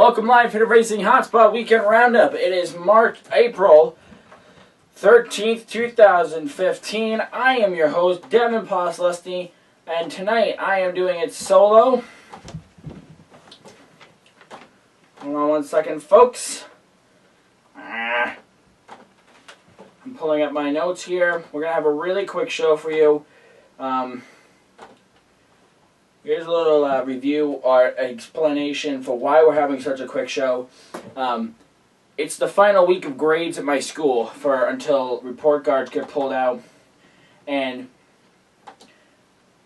Welcome live to the Racing Hotspot Weekend Roundup. It is April 13th, 2015. I am your host, Devin Poslusny, and tonight I am doing it solo. Hold on one second, folks. I'm pulling up my notes here. We're going to have a really quick show for you. Here's a little review or explanation for why we're having such a quick show. It's the final week of grades at my school until report cards get pulled out, and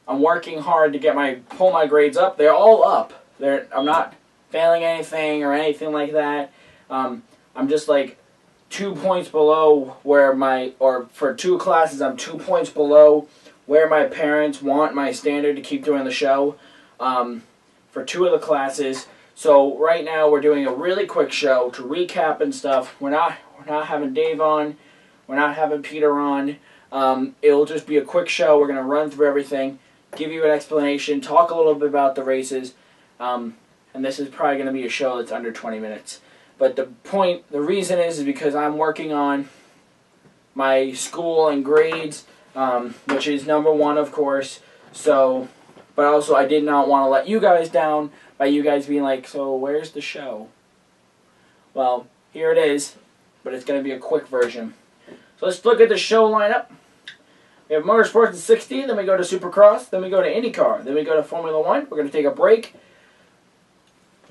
I'm working hard to pull my grades up. They're all up. I'm not failing anything or anything like that. I'm just like 2 points below for two classes, I'm 2 points below where my parents want my standard to keep doing the show for two of the classes. So right now we're doing a really quick show to recap and stuff. We're not having Dave on. We're not having Peter on. It'll just be a quick show. We're going to run through everything, give you an explanation, talk a little bit about the races, and this is probably going to be a show that's under 20 minutes. But the reason is because I'm working on my school and grades, which is number one, of course. So, but also I did not want to let you guys down by you guys being like, so where's the show? Well, here it is, but it's going to be a quick version. So let's look at the show lineup. We have Motorsports in 60, then we go to Supercross, then we go to IndyCar, then we go to Formula 1. We're going to take a break.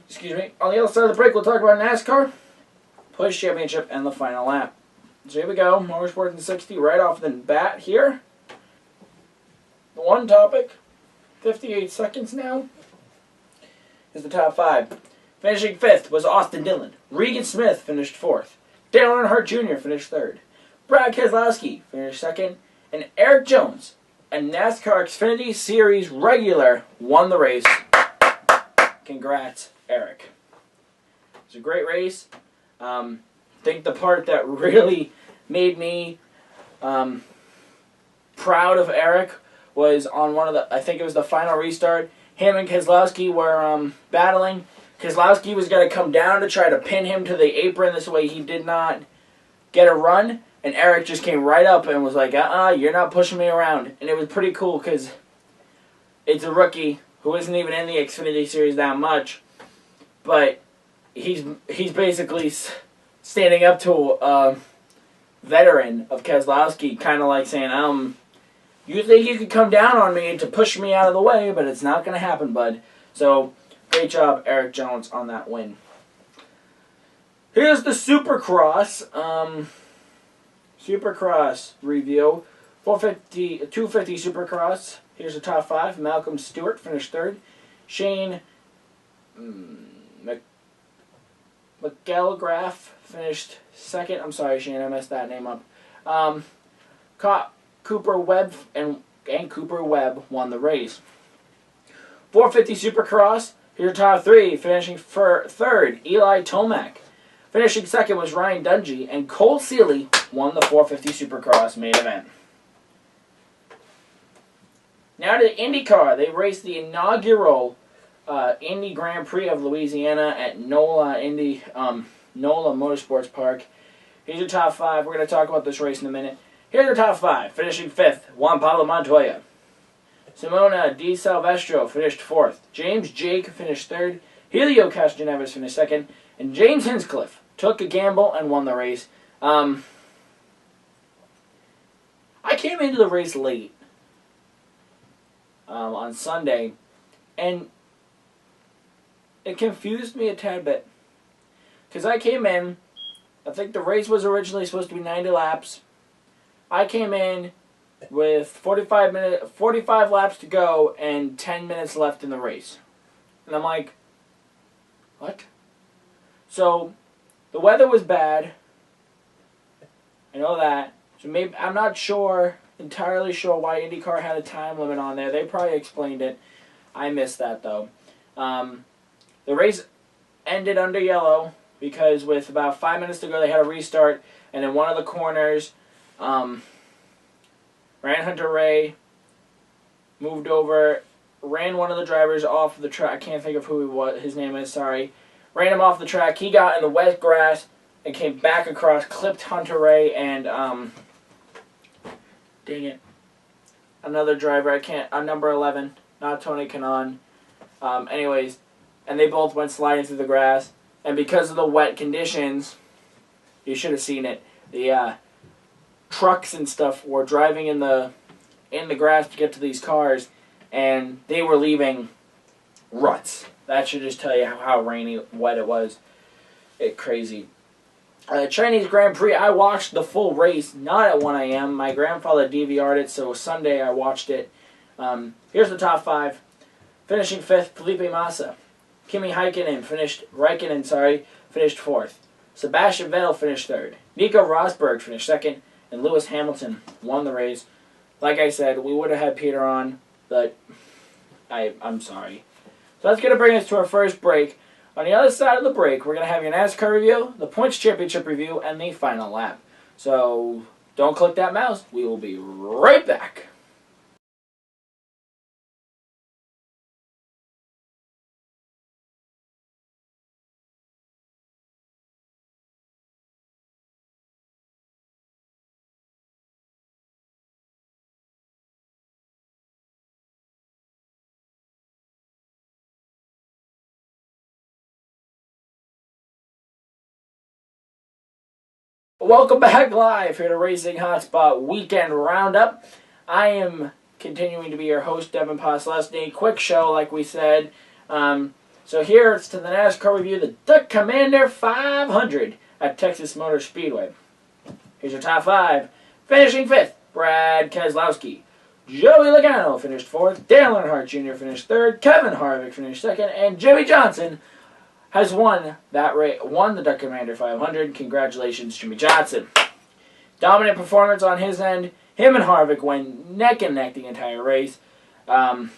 Excuse me. On the other side of the break, we'll talk about NASCAR, Push Championship, and the final lap. So here we go, Motorsports in 60 right off the bat here. The one topic, 58 seconds now, is the top five. Finishing fifth was Austin Dillon. Regan Smith finished fourth. Dale Earnhardt Jr. finished third. Brad Keselowski finished second. And Eric Jones, a NASCAR Xfinity Series regular, won the race. Congrats, Eric. It was a great race. I think the part that really made me proud of Eric was on I think it was the final restart. Him and Keselowski were battling. Keselowski was going to come down to try to pin him to the apron. This way he did not get a run. And Eric just came right up and was like, you're not pushing me around. And it was pretty cool because it's a rookie who isn't even in the Xfinity Series that much. But he's basically standing up to a veteran of Keselowski, kind of like saying, you think you could come down on me to push me out of the way, but it's not going to happen, bud. So, great job, Eric Jones, on that win. Here's the Supercross. Supercross review. 250 Supercross. Here's the top five. Malcolm Stewart finished third. Shane McElgraff finished second. I'm sorry, Shane, I messed that name up. Cooper Webb and Cooper Webb won the race. 450 Supercross. Here's the top three. Finishing third, Eli Tomac. Finishing second was Ryan Dungey, and Cole Seeley won the 450 Supercross main event. Now to IndyCar. They raced the inaugural Indy Grand Prix of Louisiana at NOLA Motorsports Park. Here's your top five. We're going to talk about this race in a minute. Here's the top five. Finishing fifth, Juan Pablo Montoya. Simona Di Silvestro finished fourth. James Jake finished third. Helio Castroneves finished second. And James Hinchcliffe took a gamble and won the race. I came into the race late on Sunday, and it confused me a tad bit. Because I came in, I think the race was originally supposed to be 90 laps. I came in with 45 laps to go and 10 minutes left in the race. And I'm like, what? So, the weather was bad. I know that. So maybe I'm not entirely sure why IndyCar had a time limit on there. They probably explained it. I missed that though. The race ended under yellow because with about 5 minutes to go they had a restart, and in one of the corners, Ryan Hunter Ray moved over, ran one of the drivers off the track. I can't think of who his name is, sorry. ran him off the track. He got in the wet grass and came back across, clipped Hunter Ray and, dang it, another driver. Number 11, not Tony Kanaan. Anyways, and they both went sliding through the grass. And because of the wet conditions, you should have seen it. The trucks and stuff were driving in the grass to get to these cars, and they were leaving ruts. That should just tell you how rainy, wet it was. Crazy. Chinese Grand Prix, I watched the full race, not at 1 a.m. My grandfather DVR'd it, so Sunday I watched it. Here's the top 5. Finishing 5th, Felipe Massa. Kimi Raikkonen finished 4th. Sebastian Vettel finished 3rd. Nico Rosberg finished 2nd. And Lewis Hamilton won the race. Like I said, we would have had Peter on, but I'm sorry. So that's going to bring us to our first break. On the other side of the break, we're going to have your NASCAR review, the Points Championship review, and the final lap. So don't click that mouse. We will be right back. Welcome back live here to Racing Hotspot Weekend Roundup. I am continuing to be your host, Devin Poslusny. Quick show, like we said. So here it's to the NASCAR review, the Duck Commander 500 at Texas Motor Speedway. Here's your top 5. Finishing 5th, Brad Keselowski. Joey Logano finished 4th. Dale Earnhardt Jr. finished 3rd. Kevin Harvick finished 2nd. And Jimmy Johnson has won the Duck Commander 500. Congratulations, Jimmy Johnson. Dominant performance on his end. Him and Harvick went neck and neck the entire race. I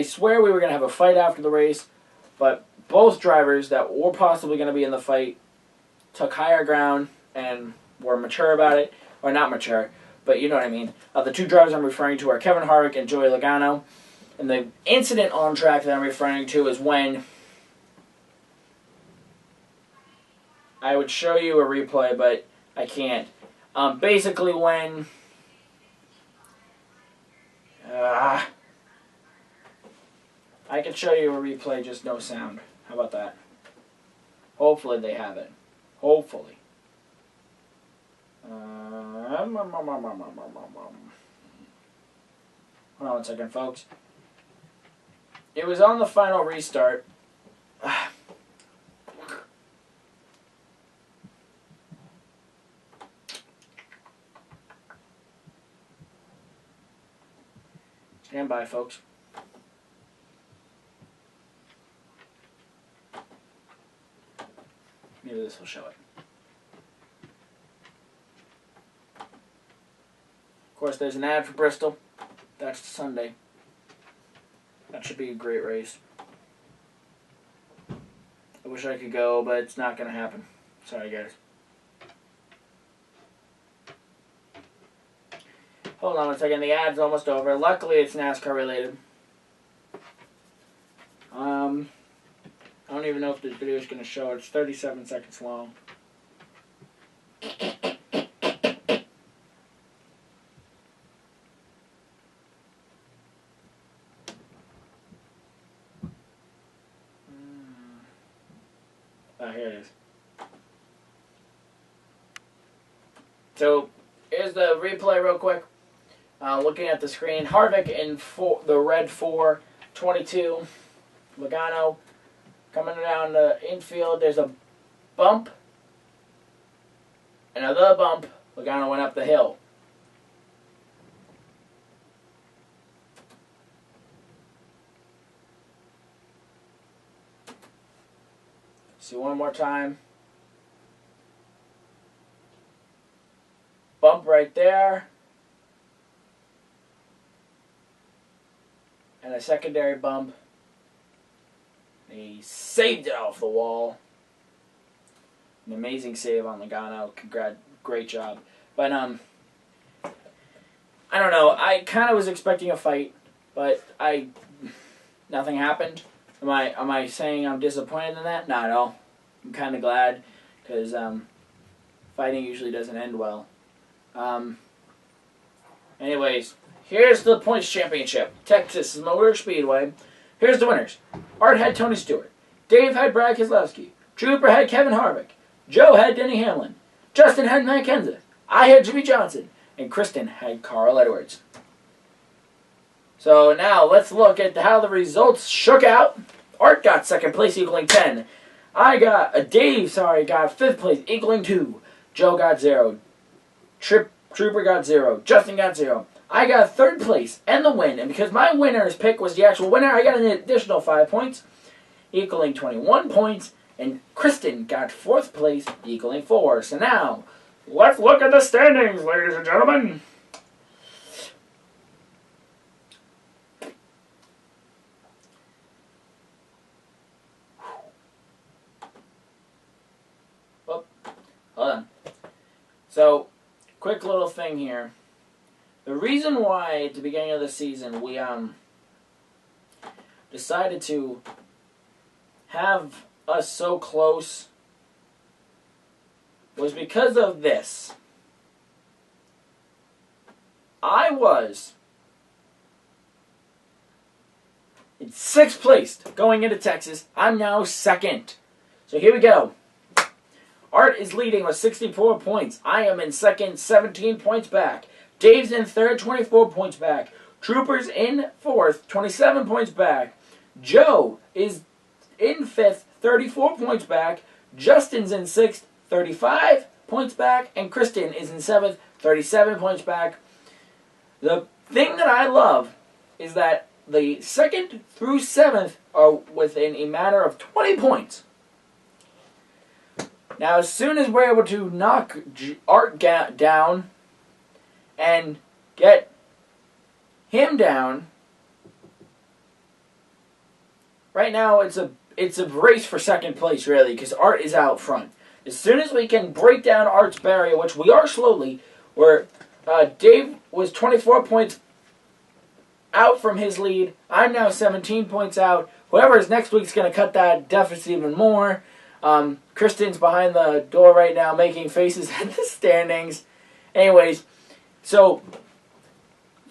swear we were going to have a fight after the race, but both drivers that were possibly going to be in the fight took higher ground and were mature about it. Or not mature, but you know what I mean. The two drivers I'm referring to are Kevin Harvick and Joey Logano. And the incident on track that I'm referring to is when I would show you a replay, but I can't. Basically when I can show you a replay, just no sound. How about that? Hopefully they have it. Hopefully. Hold on one second, folks. It was on the final restart. Stand by, folks. Maybe this will show it. Of course, there's an ad for Bristol. That's Sunday. That should be a great race. I wish I could go, but it's not going to happen. Sorry, guys. Hold on one second. The ad's almost over. Luckily, it's NASCAR related. I don't even know if this video is going to show. It's 37 seconds long. Here it is. So, here's the replay real quick. Looking at the screen, Harvick in the red 422. Logano coming down the infield. There's a bump. Another bump. Logano went up the hill. See one more time. Bump right there. And a secondary bump. He saved it off the wall. An amazing save on Logano. Great job. But, I don't know. I kind of was expecting a fight, but nothing happened. Am I saying I'm disappointed in that? Not at all. I'm kind of glad because fighting usually doesn't end well. Anyways, here's the points championship. Texas Motor Speedway. Here's the winners. Art had Tony Stewart. Dave had Brad Keselowski. Trooper had Kevin Harvick. Joe had Denny Hamlin. Justin had Matt Kenseth. I had Jimmy Johnson. And Kristen had Carl Edwards. So now let's look at how the results shook out. Art got second place, equaling 10. Dave got fifth place, equaling 2. Joe got 0. Trooper got 0. Justin got 0. I got third place and the win. And because my winner's pick was the actual winner, I got an additional 5 points, equaling 21 points. And Kristen got fourth place, equaling 4. So now, let's look at the standings, ladies and gentlemen. Oh, hold on. So, quick little thing here. The reason why at the beginning of the season we decided to have us so close was because of this. I was in 6th place going into Texas. I'm now 2nd. So here we go. Art is leading with 64 points. I am in 2nd, 17 points back. Dave's in 3rd, 24 points back. Trooper's in 4th, 27 points back. Joe is in 5th, 34 points back. Justin's in 6th, 35 points back. And Kristen is in 7th, 37 points back. The thing that I love is that the 2nd through 7th are within a matter of 20 points. Now, as soon as we're able to knock Art down and get him down, right now it's a race for 2nd place, really, because Art is out front. As soon as we can break down Art's barrier, which we are slowly, where Dave was 24 points out from his lead. I'm now 17 points out. Whoever is next week's going to cut that deficit even more. Kristen's behind the door right now making faces at the standings. Anyways, so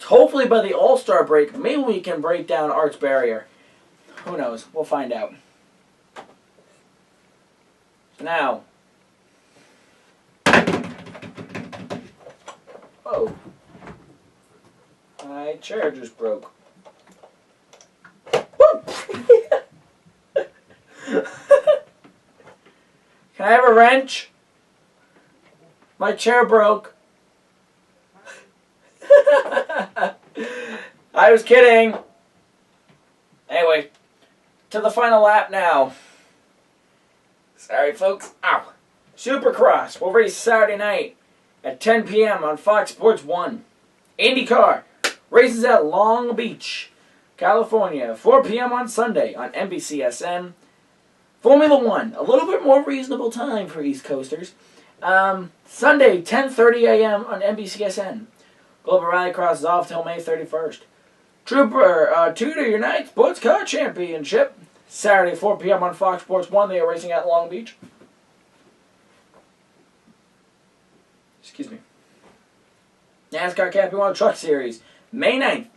hopefully by the All-Star break, maybe we can break down Art's barrier. Who knows? We'll find out. Now, whoa, my chair just broke. Woo! Can I have a wrench? My chair broke. I was kidding. Anyway, to the final lap now. Sorry, folks. Ow. Supercross will race Saturday night at 10 p.m. on Fox Sports 1. IndyCar races at Long Beach, California, 4 p.m. on Sunday on NBCSN. Formula One, a little bit more reasonable time for East Coasters. Sunday, 10:30 a.m. on NBCSN. Global Rallycross is off till May 31st. Trooper Tudor United Sports Car Championship, Saturday, 4 p.m. on Fox Sports 1. They are racing at Long Beach. Excuse me. NASCAR Camping World Truck Series, May 9th,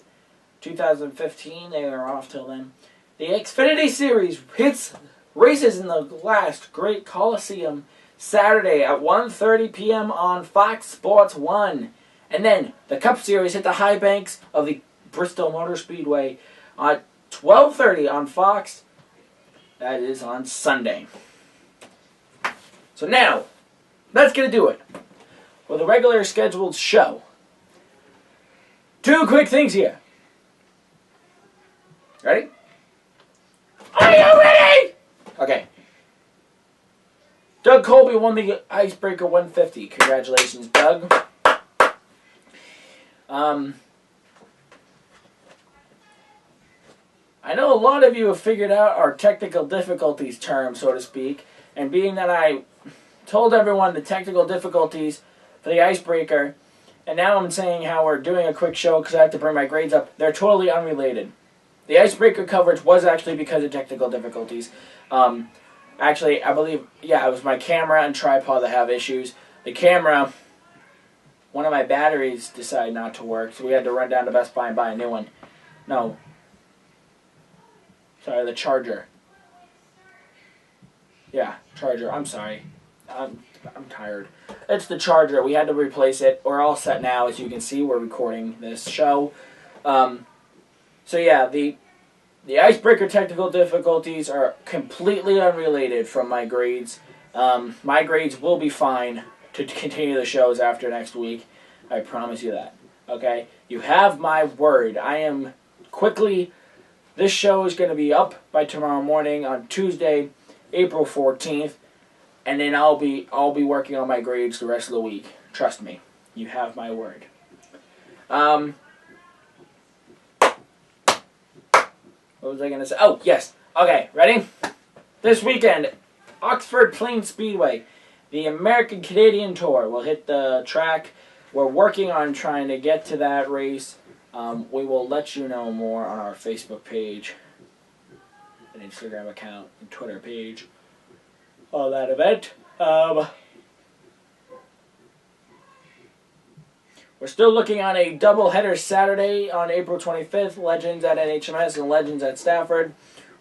2015. They are off till then. The Xfinity Series races in the last Great Coliseum Saturday at 1:30 p.m. on Fox Sports 1. And then the Cup Series hit the high banks of the Bristol Motor Speedway at 12:30 on Fox. That is on Sunday. So now, that's going to do it for the regular scheduled show. 2 quick things here. Ready? Are you ready? Okay. Doug Colby won the Icebreaker 150. Congratulations, Doug. I know a lot of you have figured out our technical difficulties term, so to speak, and being that I told everyone the technical difficulties for the Icebreaker, and now I'm saying how we're doing a quick show because I have to bring my grades up, they're totally unrelated. The icebreaker coverage was actually because of technical difficulties. Actually, I believe, yeah, it was my camera and tripod that have issues. The camera, one of my batteries decided not to work, so we had to run down to Best Buy and buy a new one. No. Sorry, the charger. Yeah, charger. I'm sorry. I'm tired. It's the charger. We had to replace it. We're all set now. As you can see, we're recording this show. So yeah, the icebreaker technical difficulties are completely unrelated from my grades. My grades will be fine to continue the shows after next week. I promise you that. Okay? You have my word. I am quickly... This show is going to be up by tomorrow morning on Tuesday, April 14th. And then I'll be working on my grades the rest of the week. Trust me. You have my word. What was I going to say? Oh, yes. Okay, ready? This weekend, Oxford Plains Speedway, the American Canadian Tour will hit the track. We're working on trying to get to that race. We will let you know more on our Facebook page, and Instagram account, and Twitter page on that event. We're still looking on a doubleheader Saturday on April 25th, Legends at NHMS and Legends at Stafford.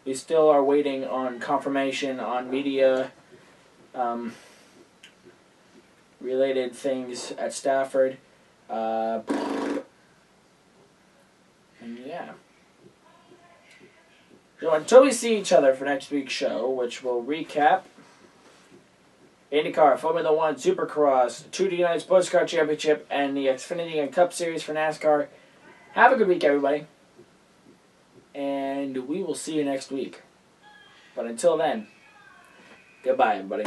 We still are waiting on confirmation on media related things at Stafford. And yeah. So until we see each other for next week's show, which will recap IndyCar, Formula One, Supercross, 2D United Sports Car Championship, and the Xfinity and Cup Series for NASCAR. Have a good week, everybody. And we will see you next week. But until then, goodbye, everybody.